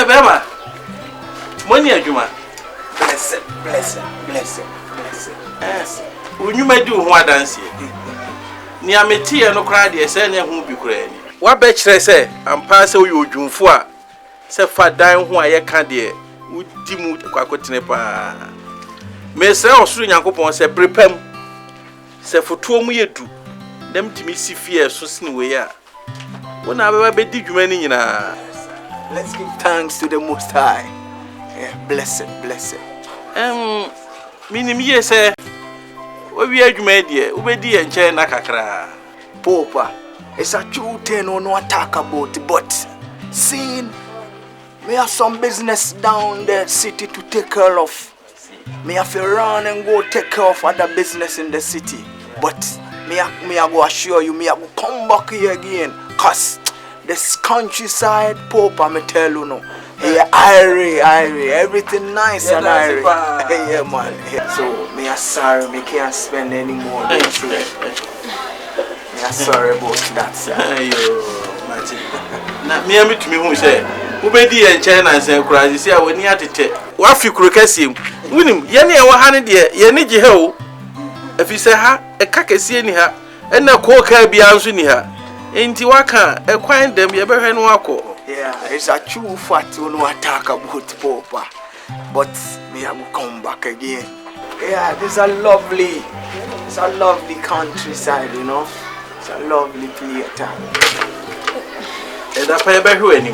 Bema. Money adwuma. Bless. When you may do one dance here. Near me tea no cry, the senior who be crying. What bet say, and pass you June for. Say for dying who I can't dear. Would dimut quacotinepa. May say or soon Yankopon say prepare. Say for 2 years do. Them to me see fear so soon we are. When I ever did you many in a. Let's give thanks to the Most High. Yeah, blessed. Meaning ye say. We are made here, Ubedi and China Kakra. Popa, it's a true thing on no attack about it, but seeing me have some business down the city to take care of. Me have to run and go take care of other business in the city. But me I go assure you, me I go come back here again. Cause this countryside, Popa, me tell you no. Yeah, Irie, everything nice and Irie. Yeah, man. Yeah. So, me sorry, me can't spend any more days here. Me sorry about that, sir. Ayo, Martin. Na me to me who say, Ubedi and China and say, "Cry, see when you had it. What fi kurokasi? Winim, ye na wa ha ne de, ye ne je ha o. Afi say ha, e kakasi ni ha, e na ko ka bia nso ni ha. Enti waka, e kwan dem ye behwe no akọ. Yeah, it's a true fact you know attack about Popa. But me I will come back again. Yeah, it's a lovely countryside, you know. It's a lovely theater. That pay be who any.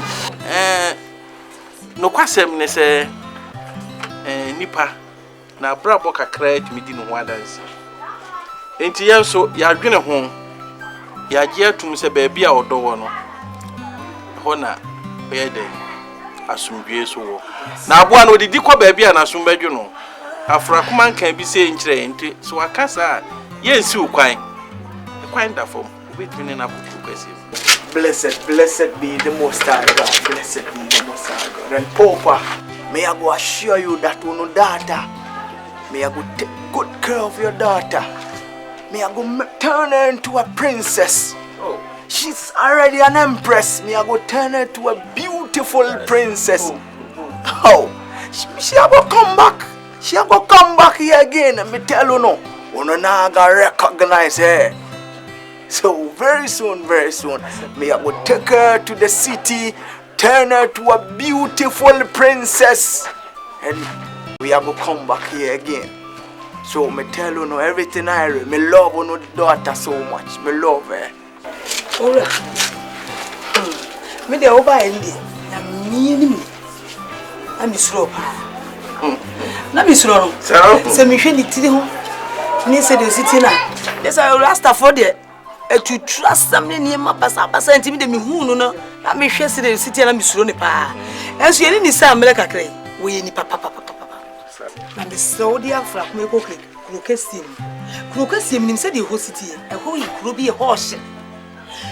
No kwasem ne say nipa na brabo kakra tumi di no ho adanse. Enti yen so ya dwene ho ya je atum se ba bia odo wo no. Hona bede asumdwe so wo na aboa no didi kwa ba bia na asumbadwe no afra kuma nkan bi se nkire enti so akasa yensi ukwan ekwan da fom obetuni na kuku kwesi. Blessed be the Most High God. Blessed be the Most High God. And Popa, may I go assure you that no daughter, may I go take good care of your daughter. May I go turn her into a princess. Oh. She's already an empress. Me I go turn her to a beautiful princess. Oh, she a go come back. She a go come back here again. And me tell you no, you not gonna recognize her. So very soon, me I go take her to the city, turn her to a beautiful princess, and we are go come back here again. So me tell you no, everything I read, me love no daughter so much. Me love her. Ora. Me dey over endi. Na me I'm slow. Na me slow. Se me hwe ni tiri ho. Ni se dey city na. This I rasta for there. To trust something near my pasa enti me hu no na me hwe se dey city na me slow ne pa. Enso ye ni sa America kre. We ni papa. Na me Saudi Africa me ko click. Krokesim nim se dey ho city. E ho yi kro bi e ho hye.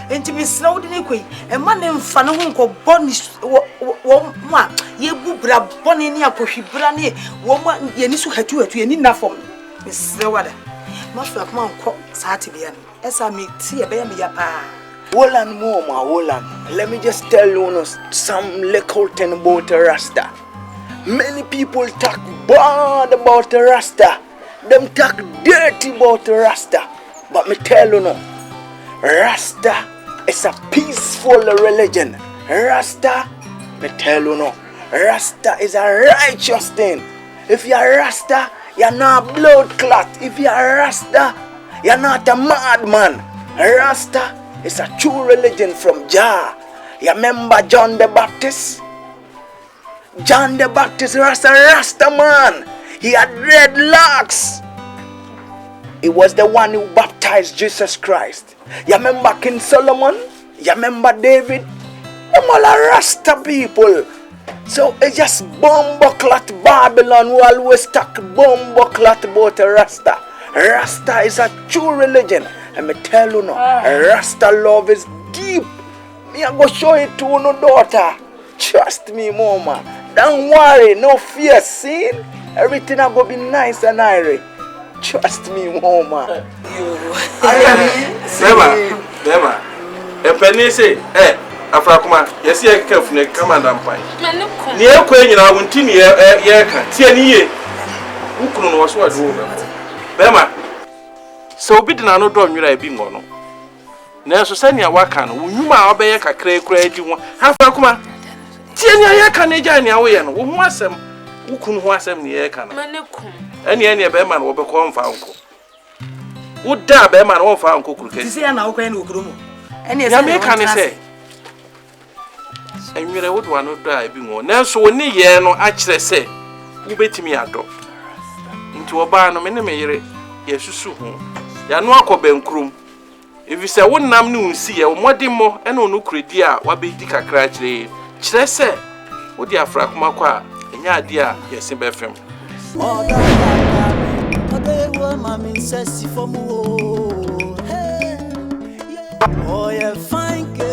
Enti me slow de ne koi e ma ne mfa ne ho nko boni wo ma ye bubra boni ne akohwibra ne wo ma ye ni su hatu ye ni na fom me slow wada ma so akoma nko saati bia no esa me ti e be ya me ya pa Wolan. Let me just tell you some little thing about the Rasta. Many people talk bad about the Rasta. Them talk dirty about the Rasta. But me tell you no, Rasta is a peaceful religion. Rasta, me tell you no, Rasta is a righteous thing. If you are Rasta, you're not blood clot. If you are Rasta, you're not a madman. Rasta is a true religion from Jah. You remember John the Baptist? John the Baptist was a Rasta man. He had red locks. He was the one who baptized Jesus Christ. You remember King Solomon? You remember David? Them all are Rasta people. So it's just bumbleclot Babylon who always talk bumbleclot about a Rasta. Rasta is a true religion. And me tell you no, Rasta love is deep. Me I go show it to no daughter. Trust me, mama. Don't worry, no fear, see? Everything I go be nice and airy. Trust me, mama. Nema. E penny say, Afrakuma, yes, you careful, come and dampai. Near Queen, I won't tell me, Tierney. Who couldn't was what over? Bema. So bidden I not done you like being one. Now, so send your work on, you might obey a crazy one. Afrakuma. Tierney, can I join your way and who was them? Who couldn't was them near can? Any Beman will become found. Would da Beman or found cook? You see, I'm now going to groom. And yes, I can say. And you would want to die being one. Now, so near ye no actually say, you bet me a dog. Into a barn of many yes, you soon. Ya no ako ben krum. If you say one nam no see e modern mo e no no credia wa be di kakra kire. Kire se wo di afra kuma kwa enya ade a yesi be fem. Oh yeah, fine girl.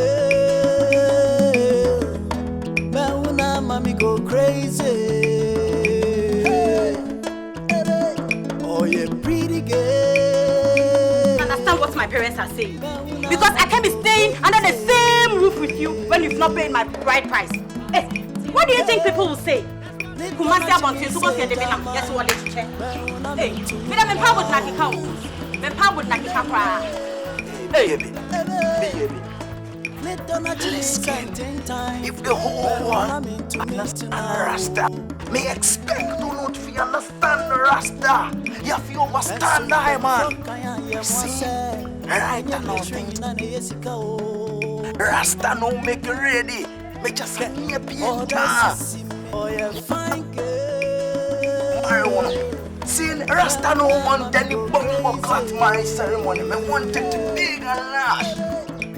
Mauna mami go crazy. Oh yeah, pretty girl. Understand what my parents are saying? Because I can't be staying under the same roof with you when you've not paid my bride price. Hey, what do you think people will say? Kumasi Akwantuo so go see the bena. Yes, what they check. Hey, me da me pa would na kika o. Me pa would na kika kwa. Hey, baby. If the whole world understand Rasta, me expect to not fi understand Rasta. You fi understand that, man. See, right now things. Rasta no make you ready. Me just get me a painter. Oh yeah, fine girl. Marijuana. See, Rasta no want any bumbo clot marriage ceremony. Me want it to big and large.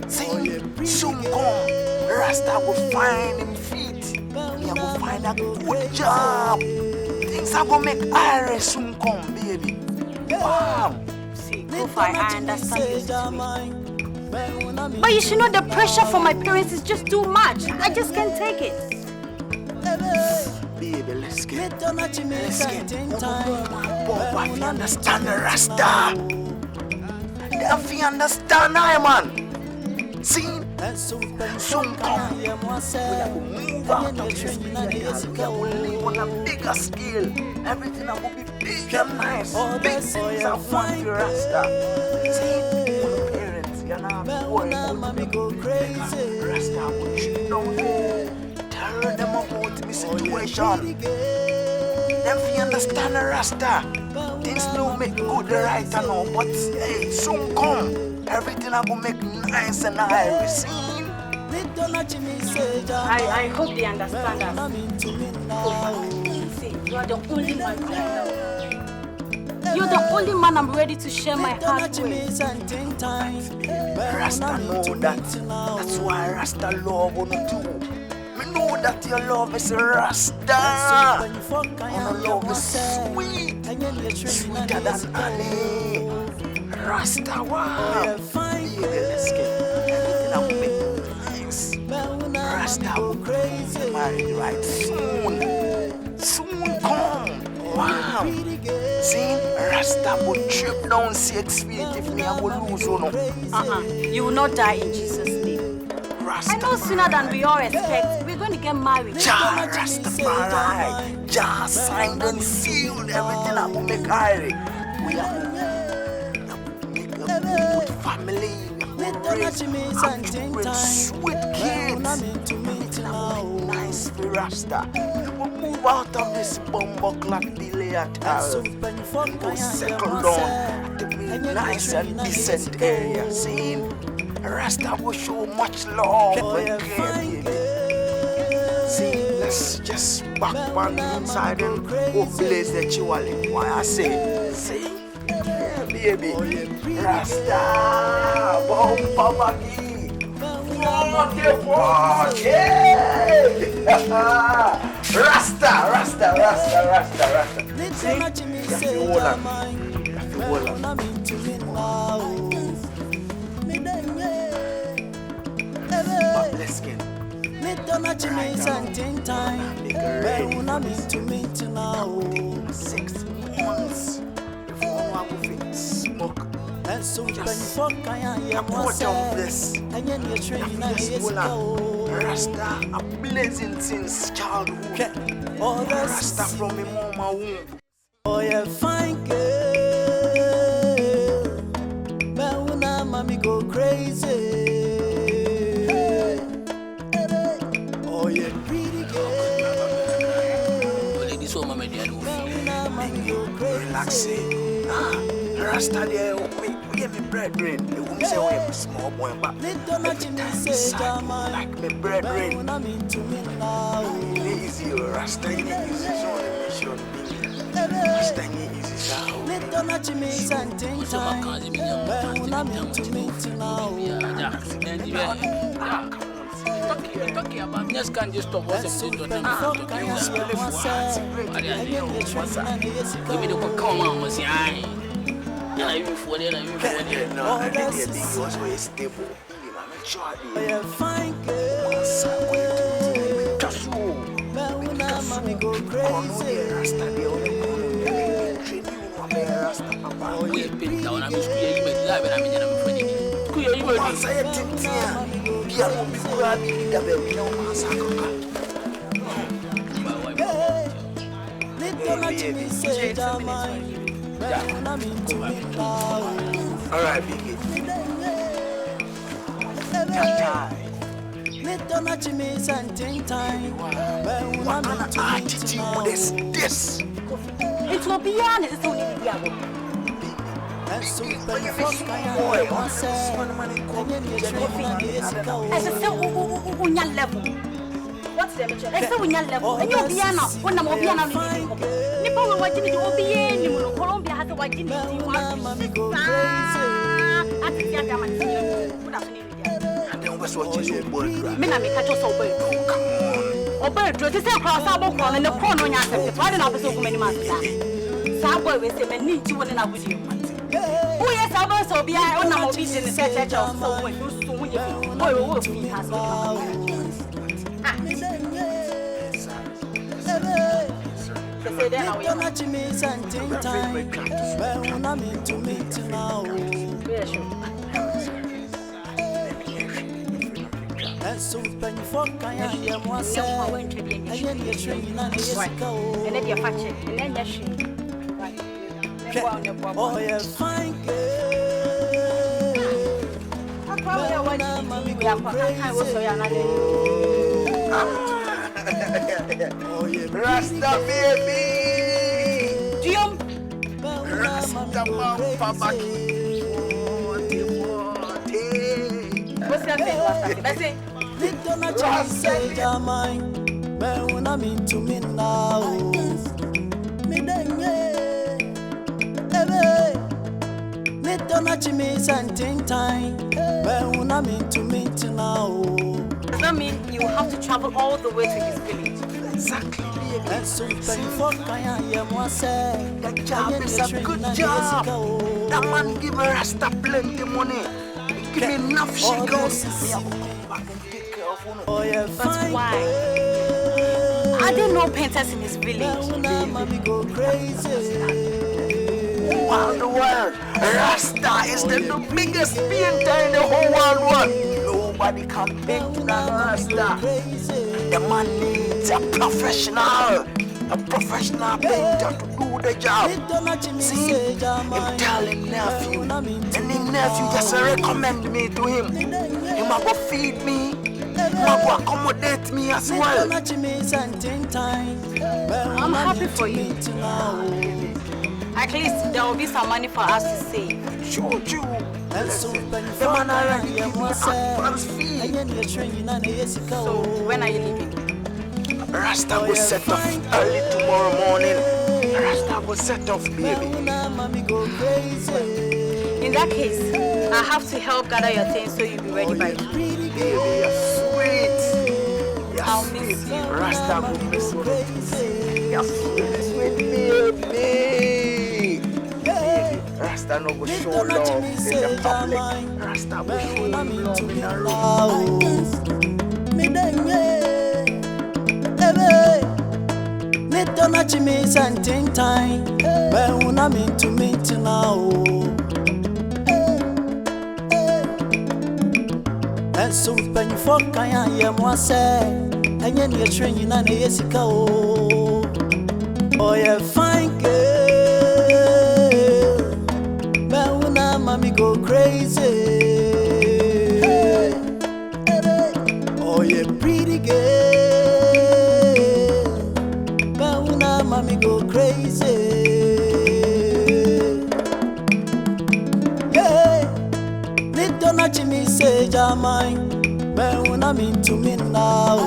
See, soon come, Rasta will find him feet. He will find a good job. Things are gonna make Iris soon come, baby. Wow. See, go for I understand you. But you should know the pressure from my parents is just too much. I just can't take it. Baby, let's get. Oh, I understand the Rasta. If you understand, man. See, soon come. We will move out of this area. We will live on a bigger scale. Everything will be big and nice. Big things are fun for Rasta. See, parents, you're not boy. Rasta will shoot down there. Tell them about the situation. Them if you understand the Rasta, things don't make good right and all, but hey, soon come. Everything I will make nice and Irish. I hope they understand us. See, you are the only man right now. You're the only man I'm ready to share my heart with. Rasta know that. That's why Rasta love on you too. Me know that your love is Rasta. And your love is sweet. Sweeter than honey. Rasta, wow. Baby, let's get everything I will make nice. Rasta will crazy. Married right soon. Soon come. Wow. See, Rasta will trip down 6 feet if me I will lose or no. You will not die in Jesus' name. Rasta. I know sooner than we all expect, we're going to get married. Jah Rastafari. Jah signed and sealed everything I will make Irie. We are good family. Raise sweet kids. Everything I will make nice for Rasta. We'll move out of this bumbo clock delay at all. We'll settle down at a really nice and decent area. See, Rasta will show much love and care, baby. See, let's just back on inside and go blaze the chihuahua. Why I say, see, yeah, baby. Rasta, bomb poverty. Rasta. See, let's get right. 6 months before I will smoke. just a quarter of this. Rasta, a blessing since childhood. Rasta from my mama womb. Oh, yeah, fine girl. Mauna, mommy go crazy. Oh, yeah, pretty girl. This one, mommy, Mauna, mommy go crazy. Relaxing. Rasta there, give me brethren. You won't say, oh, small boy, but every time beside me, like me brethren. Easy, Rasta, easy, so mission. Rasta, easy, so. talking about just can't just stop what's up to them. Give me the come on, was yeah, you for it, you for it. No, I didn't think he was very stable. I'm sure Fine mommy go crazy. Rasta, the only we been down. I'm just creating my life and I'm in a friend. Once I think, yeah, I'm grabbing the baby. No, all right, Biggie. What kind of attitude is this? It will be honest, only the as a level. What's the matter? I said, when you're level, and you'll be now. When I'm Obiana, Nippon, what did you be in Colombia? Has a white in mommy go crazy. I think you're going to was watching your boy. Mina make a toss of bird. Or bird, to say across our book on the corner. Why don't I so many months? Some boy will say, I need you when I with you. Oh, yes, I was so be I own a beach in the church of so when you boy will be has So when you fuck, I am one and then you're training and then you're fatching, and then you're she. Oh, yeah, fine girl. Mommy go crazy. Oh, yeah, Rasta baby. Diom, Rasta mama, what's that thing? That's it. Don't say your mind, but when I'm into me now, me don't me something time, but when I'm into me now. Does that mean you have to travel all the way to his village? Exactly. And so fuck I am one say, that job is a good job. That man give her Rasta plenty money. Give me enough she goes. Oh, yeah, but why? Are there no painters in his village? Mommy go crazy. Wow, the world. Rasta is the biggest painter in the whole world. Nobody can paint than Rasta. The man needs a professional painter to do the job. See, I'm telling nephew, and his nephew just recommend me to him. He might go feed me. Go accommodate me as well. I'm happy for you. At least there will be some money for us to save. Sure, you. The man already gave me advance fee. So when are you leaving? Rasta will set off early tomorrow morning. Rasta will set off, baby. In that case, I have to help gather your things so you'll be ready by tomorrow. Baby, you're sweet. I'll miss you. Rasta will miss you. You're sweet, baby. Rasta no go show love in the public. Rasta will show love in the Me don't me something time, but when I'm into me now. And so when you fuck I am was say and yen your training and a yesika oh yeah fine girl Mauna mommy go crazy oh yeah pretty girl Mauna mommy go crazy Don't me say Jamai, man when I'm into me now.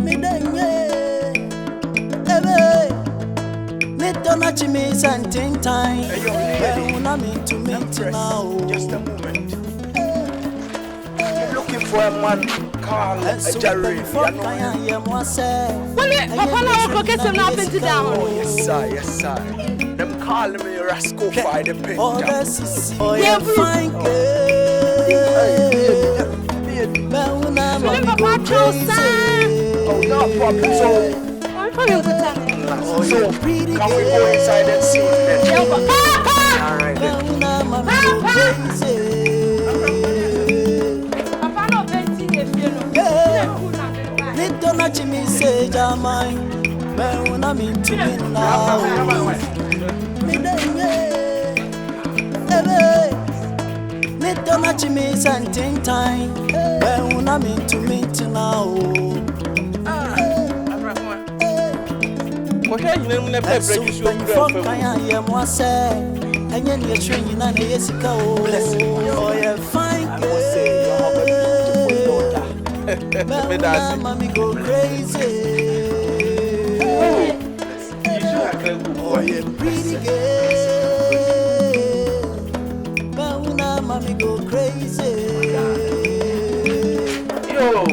Me then me don't me something time. Man when I'm into me now. Just a moment. You're looking for a man called a Jerry. Yes sir. Them calling me rascal by the paint. Oh yeah, fine girl. Oh, no problem. So, can we go inside and see then? Alright then. Don't me say Jamai, man when I'm into me now. Me don't me something time, man when I'm into me now. So when you fuck I am was say, and then you're training and a yesika oh yeah fine girl, mommy go crazy. Oh yeah pretty girl, mommy go crazy. Yo,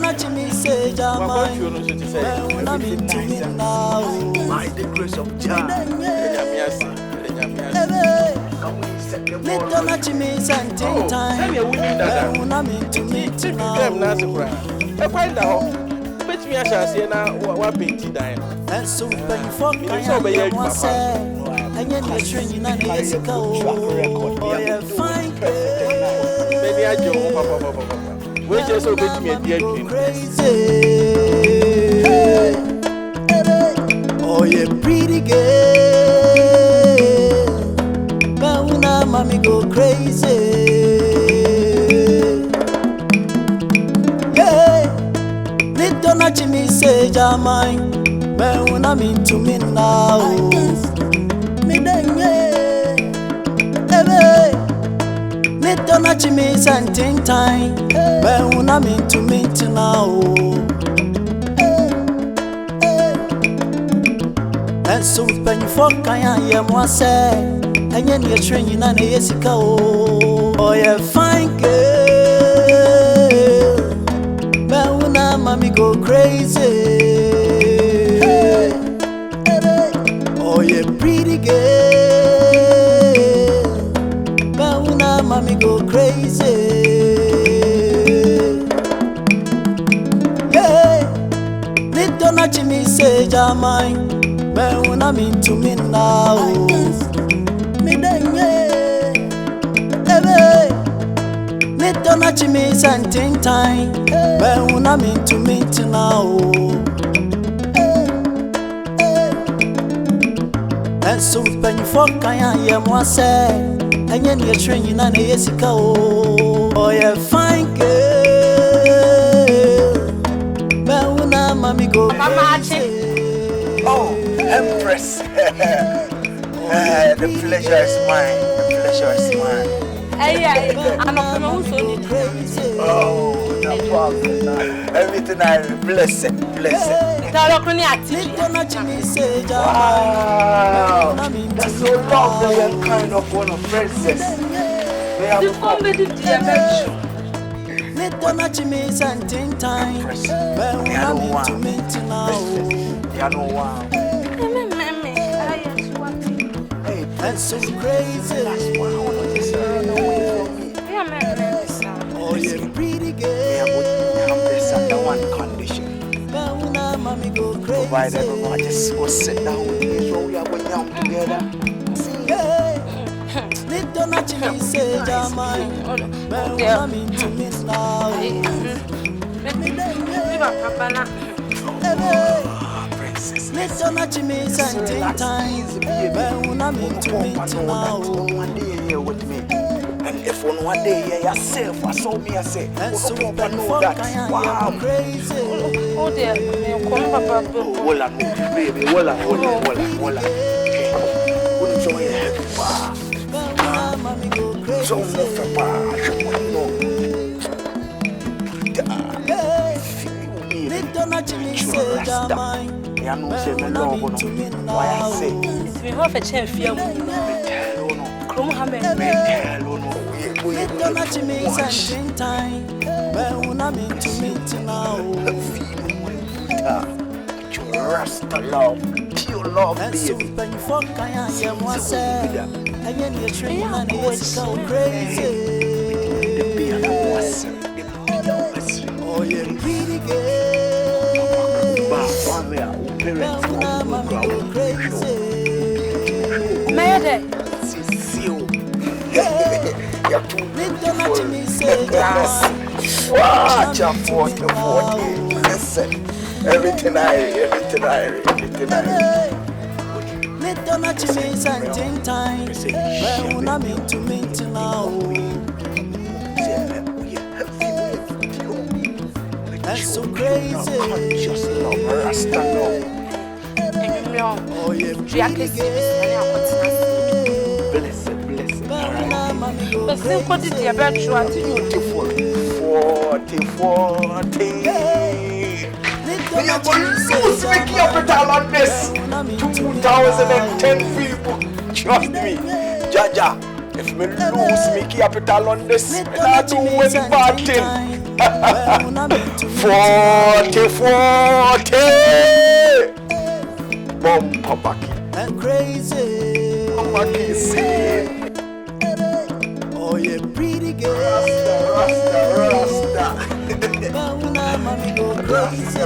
Don't me say Jamai, when I'm into me now. By the grace of God. Don't me something time. When I'm into me now. And so when you fuck I am one say, and then you're training and yes you go. Oh yeah fine we just obey me a dear crazy. Oh yeah pretty girl, Mauna mommy go crazy. Yeah, don't me say Jamai, man when I'm into me now. Me then me don't me something time, man when I'm into me now. And so when you fuck I am was say, and then you're training and a yesika oh yeah fine girl, Mauna mommy go crazy. Oh yeah pretty girl, Mauna mommy go crazy. Yeah, don't me say Jamai, man when I'm into me now. Me then me don't me something time, man when I'm into me now. And so when you fuck I am one say, and then you're training and a yesika oh yeah fine girl, Mauna mommy go crazy. Oh, Empress. The pleasure is mine. The pleasure is mine. I'm not crazy. Oh, no problem. Everything I bless it. Wow, that's so lovely and kind of one of princess. May I come? Don't me something time, but when I'm into me now. And so crazy. That's why I want to just run away from me. Oh, yeah, pretty girl. This under one condition. Mommy go crazy. Provided I just go sit down with me so we are going down together. And if on one day yourself, I saw me, I say, I know that. Wow. Oh dear, come papa. Walla, baby, walla. Enjoy it. So much papa. I know say me love no. Why I say? It's me half a chance for you. Come on, me. Don't you miss something time? But when I'm into me now, Rasta love, pure love, baby. when you fuck, I am what's and then you're train and it's so crazy. Oh, you're pretty good. But go crazy. Made Don't you miss it? Watch out for the 40. Listen, everything I Don't you miss something time? But when I'm into me now, that's so crazy. Just love, Rasta love. Oh, yeah, Bless it. but still what did you about you at you? 40. We are going to lose big capital on this. 2010 people. Trust me. Jaja, if we lose big capital on this, we'll not do any bad thing. 40. Bumper back. and crazy. Bumper kissing. Oh, yeah, pretty girl. Rasta. Mommy go crazy.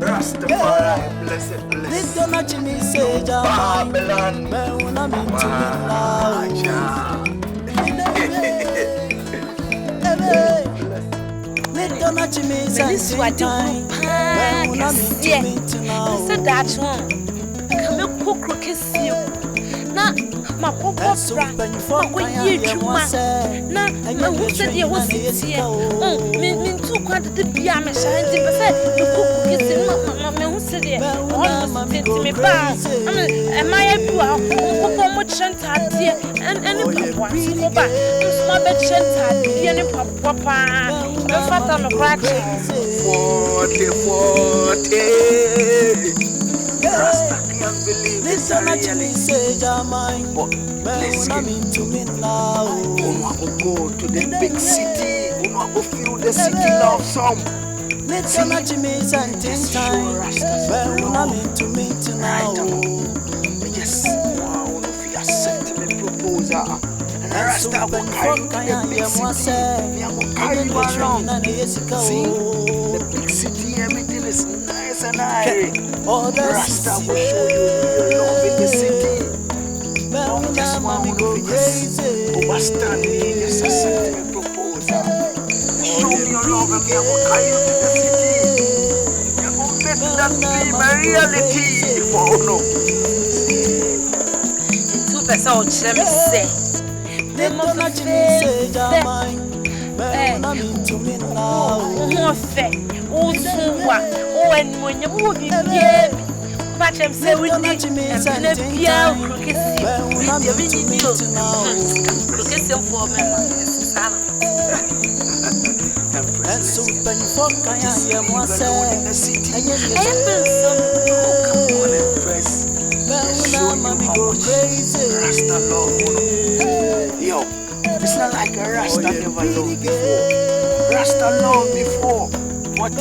Rastafari, blessed. Don't you miss it? Babylon. When I'm into Don't you miss This what do said that one. Come up cook you. Na ma popo bra. Ma go ye dwuma. Na ma hu said ye was here. Me too kwad the bia me shine be say the cook kiss ma me hu said ye. Almost me ba. Am I do popo mo chanta tie and papa. Ko ba. So be chanta tie ne papa. Me fata no crack. 40. Rasta can't believe it's a reality. But let's get into me now. Uno go to the big city. Uno go feel the city love song. Don't you miss something time? When I'm into me now. Yes, wow, if you accept my proposal. And the Rasta will carry you to the big city. I will carry you along. See, the big city, everything is nice and high. Rasta will show you your love in the city. Don't just want to overstand me, just accept my proposal. Show me your love and I will carry you to the city. I will make that dream a reality. Oh no. 2% or say. Don't you miss it? When I'm into me now. And when you move here, but I'm saying we need to be a And so when you fuck, I am myself. In the city. And Come on and press. show mommy go crazy. Rasta love. Yo, it's not like a Rasta never loved before. Rasta loved before. But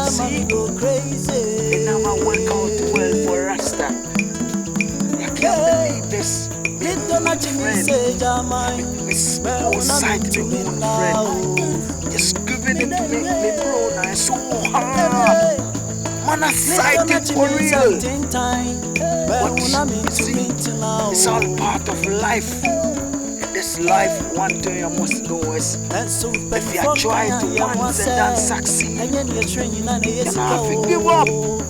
see, Go crazy. it never work out well for Rasta. I can't believe this. Don't you miss it, Jamai? It's all side to me, friend. Just giving it to me, bro. Now it's so hard. Man, I wanna sight it for real. But see, it's all part of life. In this life, one thing you must know is if you try to once and then succeed, you don't have to give up. You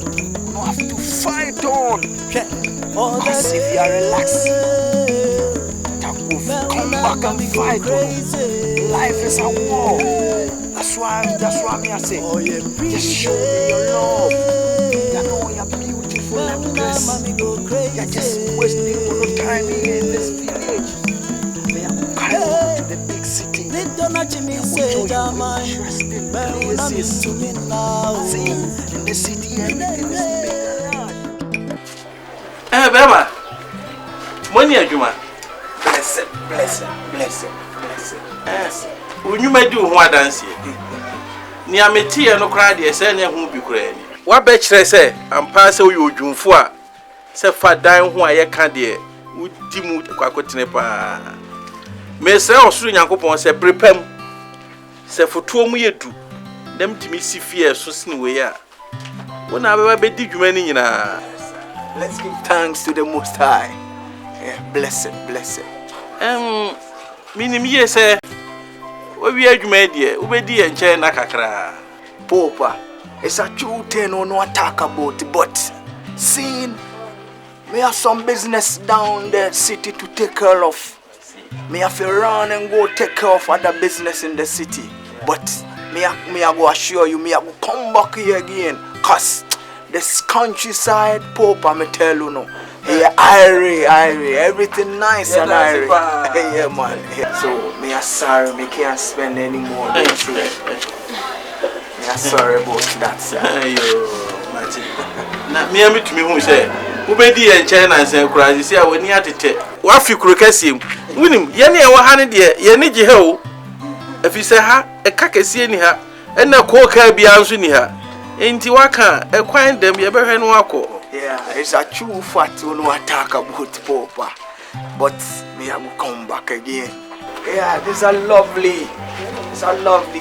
don't have to fight on. Because if you are relaxed, come back and fight on. Life is a war. That's why me I say, just show me your love. You know you're beautiful and blessed. You're just wasting all the time here in this village. May I carry you to the big city. I will show you interesting places. See, in the city everything is big. Bema, money adwuma. Blessed. When you may do one dance here. Near me tea no crowd, yes, and who be crying. What betch I say, and pass away you June for. Say for dying who I can't dear, would demote a quacotinepa. May say, or soon Yankopon say, prepare. Say for 2 years too. Them to me see fear so soon we are. When I ever be did you many in a. Let's give thanks to the Most High. Yeah, blessed. Meaning, yes, sir. We are you made here, Ubedi and China Kakra. Popa, it's a true thing on no talk about, but seeing me have some business down the city to take care of. Me have to run and go take care of other business in the city. But me I go assure you, me I go come back here again. Cause this countryside, Popa, me tell you no. Yeah, Irie, everything nice and Irie. Yeah, man. Yeah. So, me are sorry, me can't spend any more. Me are sorry about that, sir. Now, me and me who say, Ubedi and China and say, cry, see, I will near to take. What you crocassim? Winning, Yanni, our honey dear, Yanni Jeho. If you say her, a cacassy in her, and a coca be answering her. Ain't you waka, acquaint them, you better wako. Yeah, it's a true fact when we talk about Popa. But me I will come back again. Yeah, this is a lovely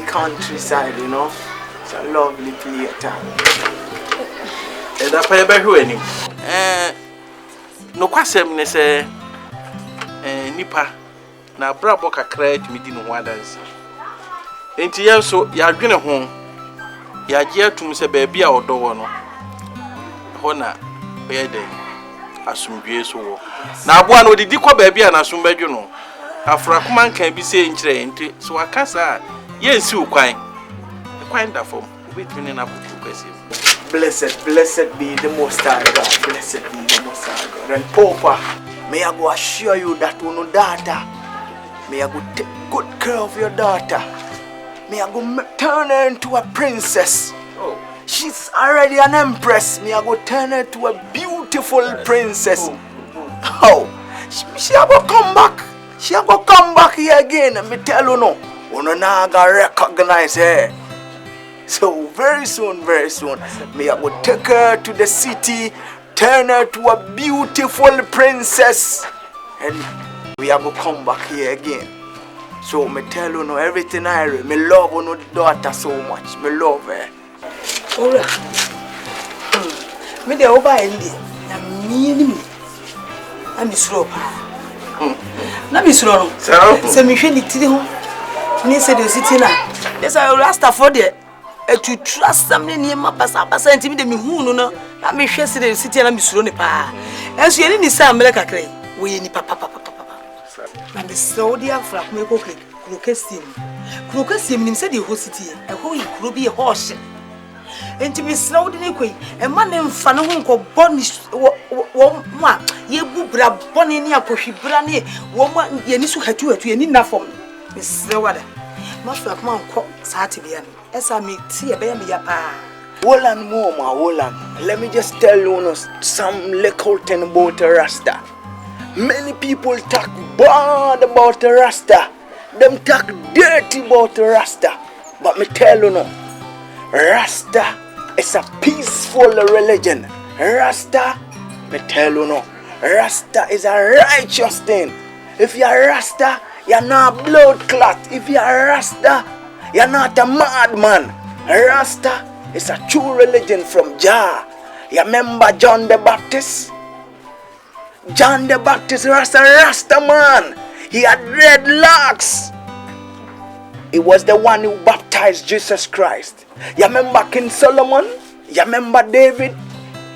countryside, you know. It's a lovely place. And that's why I who any. No question, say, Nipa, na brabo kakra to me dinu ho adanse. Enti yenso ya dwene ho ya je atum se baabi a odo wo no. Hona be dey asumdwe so wo. Na aboa no didi kwa baabi a na asumbadwe no. Afra kuma nkan bi se nkire enti so akasa yensi ukwan. Kwan da fom obetwene na kuku kwese. Blessed be the Most High God. Blessed be the Most High God. And Popa, may I go assure you that no daughter, may I go take good care of your daughter. May I go turn her into a princess. Oh. She's already an empress. May I go turn her to a beautiful princess. Oh. She go come back. She go come back here again. And me tell you no, no naga recognize her. So very soon, may I go take her to the city, turn her to a beautiful princess, and we are going to come back here again. So me tell you no everything I read. Me love no daughter so much. Me love her. Alright. Me de over endi. Na me I'm slow. Na me slow. So me hwe ni tiri ho. Me say the city na. Yes I rasta for there. To trust something near my pasa and me who no, I may share the city and I'm surrounded pa. As you any Sam America cray, we any papa. And the Saudi Afra make okay, Crocassim said the whole city, a whole could be a horse. And to be slowed in a quay, and man named Fanunko Bonish, one, ye bubra bonny near Pushy Branny, woman, Yenisu had to any enough for Miss Slowada. Must like Mount Satibian. As I meet see a baby pa. Wolan mama, Wolan. Let me just tell you some little thing about the Rasta. Many people talk bad about the Rasta. Them talk dirty about the Rasta. But me tell you no, Rasta is a peaceful religion. Rasta, me tell you no, Rasta is a righteous thing. If you are Rasta, you're not blood clot. If you are Rasta, you're not a madman. Rasta is a true religion from Jah. You remember John the Baptist? John the Baptist was a Rasta man. He had dreadlocks. He was the one who baptized Jesus Christ. You remember King Solomon? You remember David?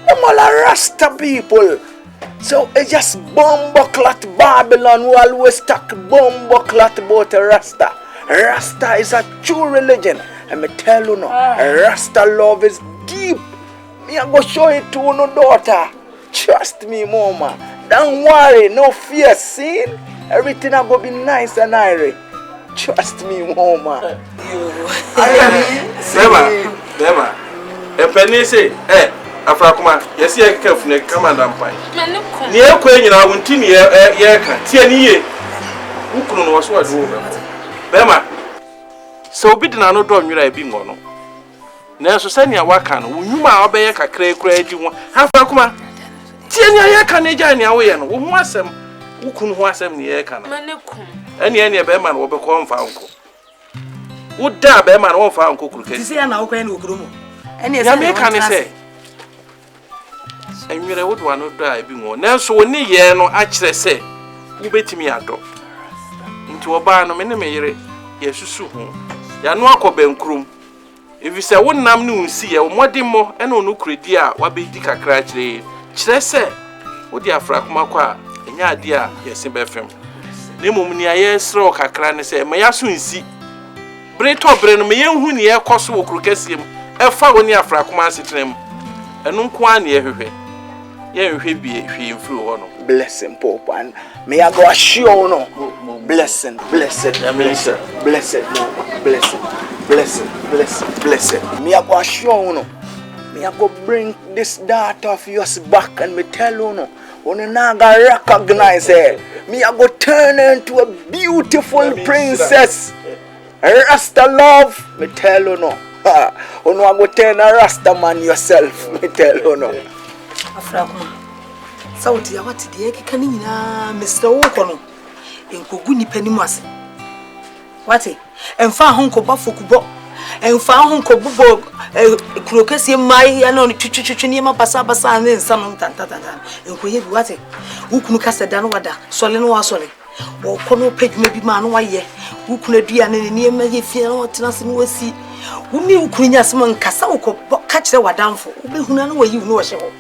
Them all are Rasta people. So it's just bumbleclot Babylon who always talk bumbleclot about a Rasta. Rasta is a true religion. And me tell you now, Rasta love is deep. Me I go show it to no daughter. Trust me, mama. Don't worry, no fear, see? Everything I go be nice and airy. Trust me, mama. Bema. Penny say, Afrakuma, yes, you carefully come and dampai. Near Queen, I won't tell you, Tiani. Who couldn't was what? Bema. So bid no drum you have been on. Nanso sanya waka no wunuma obeye kakra kra di ho hafa kuma tienya ye ka ne gya ne awoye no wo ho asem wo kunu ho asem ne ye ka no manekum ene be ma no wo be ko mfa nko wo da be ma no wo mfa nko kuru kesi ya na wo kwa ne okuru mu ene ya me ka ne se enwere wo do ano da bi ngo nanso wo ne ye no a kire se wo betimi ado nti wo ba no me ne me yere yesusu ho ya no akobenkrum. If you say one nam no see ye modern mo ene onu kredi a wabedi kakra kire se wo di afrakuma kwa enya ade a yesi befem ne mom ni aye sro kakra ne se me yaso nsi bre to bre no me yenhu ne ye koso wo krokasiem e fa wo ni afrakuma asetrem enu nko an ye hwehwe ye hwehwe bi hwe mfuru ho no blessing Pope and me I go assure no blessing blessed minister blessed mama blessed me I go assure no me I go bring this daughter of yours back and me tell you no one naga recognize her me I go turn her into a beautiful princess Rasta love me tell you no ono I go turn a Rasta man yourself me tell you no Afrakuma Sauti ya wati diye kikani nyina Mr. Wokono enkogu nipa nimu ase wati emfa honko bafo kubo emfa honko bubo krokesi mai ya no twitwitwi ne ma basa ne nsam tantata enkoye bi wati wukunu kasa da no wada sole no wa sole wo kono pedwuma bi ma no waye wukunu adua ne ma ye fie no tena se no wasi wumi wukunu nya se man kasa wo ka kire wadamfo wobehuna no wayi no wo hye ho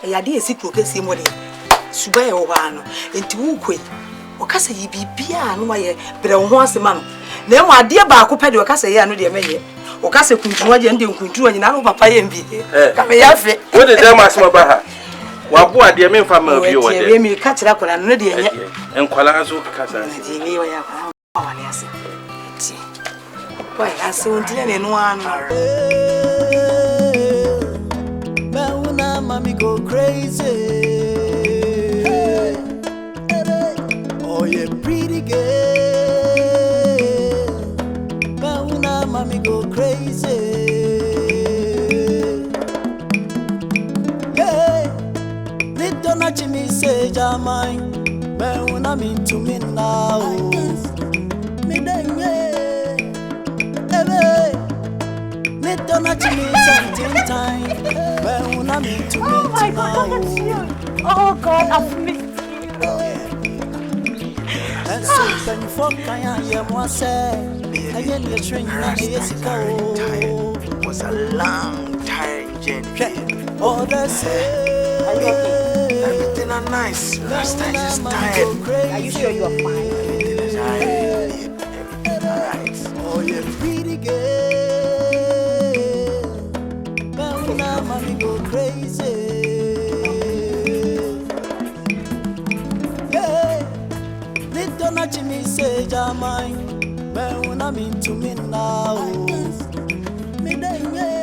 yade esi krokesi mo de suba ye wo ba no enti wukwe okasa yi bibia no waye bre wo ho asema no na emu ade ba ko pede okasa ye anu de meye okasa kuntuwa je nde kuntuwa nyina no papa ye mbi ka me yafe wo de dem asema ba ha wa bo ade me mfa ma bi wo de ye mi ka kira kola no de enye enkwala aso kasa de mi wo ya kwa wale ase ti why ase wonti ne no anu Mama, go crazy. Oh, yeah, pretty girl. Mama, go crazy. Yeah, little not me say, Jamai. Man, when I'm into me now. Me then, yeah. Little not me something time. Oh my God, look at you. Oh God, I've missed you. And so when you fuck, I am say, I am your train. It was a long time journey. Oh, that's it. Everything are nice. Last time just tired. Are you sure you are fine? Everything is alright. Oh, you're pretty girl. Mama, go crazy. Yeah, little not me say, Jamai. Man, when I'm into me now. Me then, yeah.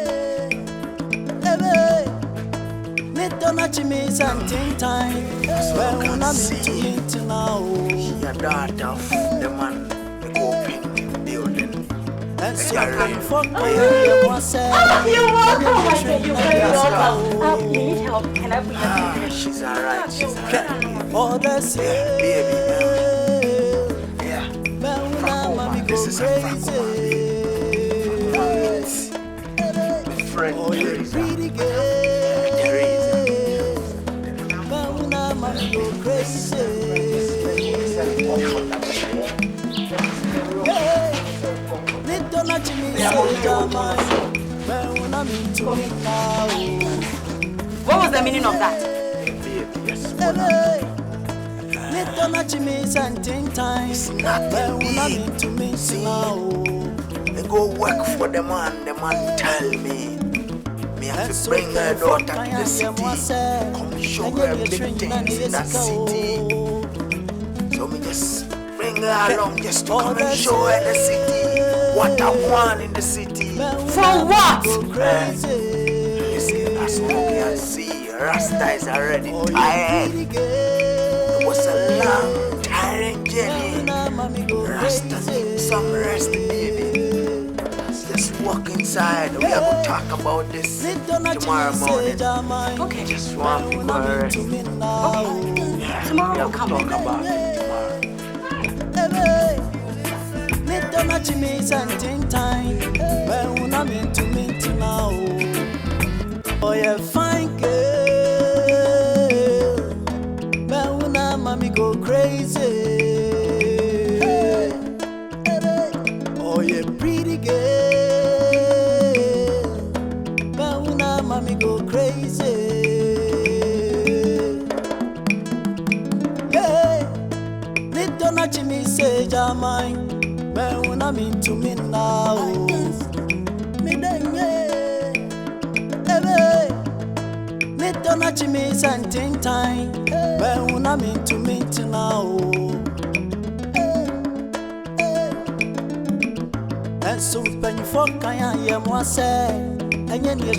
Little not me something time. When I'm into me now. Your daughter of the man open building. And so I'm for myself. You're welcome. I said you're very welcome. You need help. Can I bring you? She's alright. She's alright. Oh, that's it. Baby. Yeah. Fakoma. This is a Fakoma. My friend. Oh, you're pretty girl. What was the meaning of that? It's nothing big. See, I go work for the man tell me have to bring her daughter to the city, come show her big things in that city. So me just bring her along just to come and show her the city, what I want in the city. For what? Listen, as long as I see, Rasta is already tired. It was a long, tiring journey. Rasta needs some rest, baby. Just walk inside. We are going to talk about this tomorrow morning. Okay. Just want to go rest. Okay. Tomorrow we'll come talk about it tomorrow. Oh, yeah, fine girl. Mauna, mommy go crazy. Oh, yeah, pretty girl. Mauna, mommy go crazy. Yeah, little not me say, Jamai. Mauna mean to me now. Me then, yeah. Little not me something time, but when I'm into meet now. And so when you fuck, I am one say, and then you're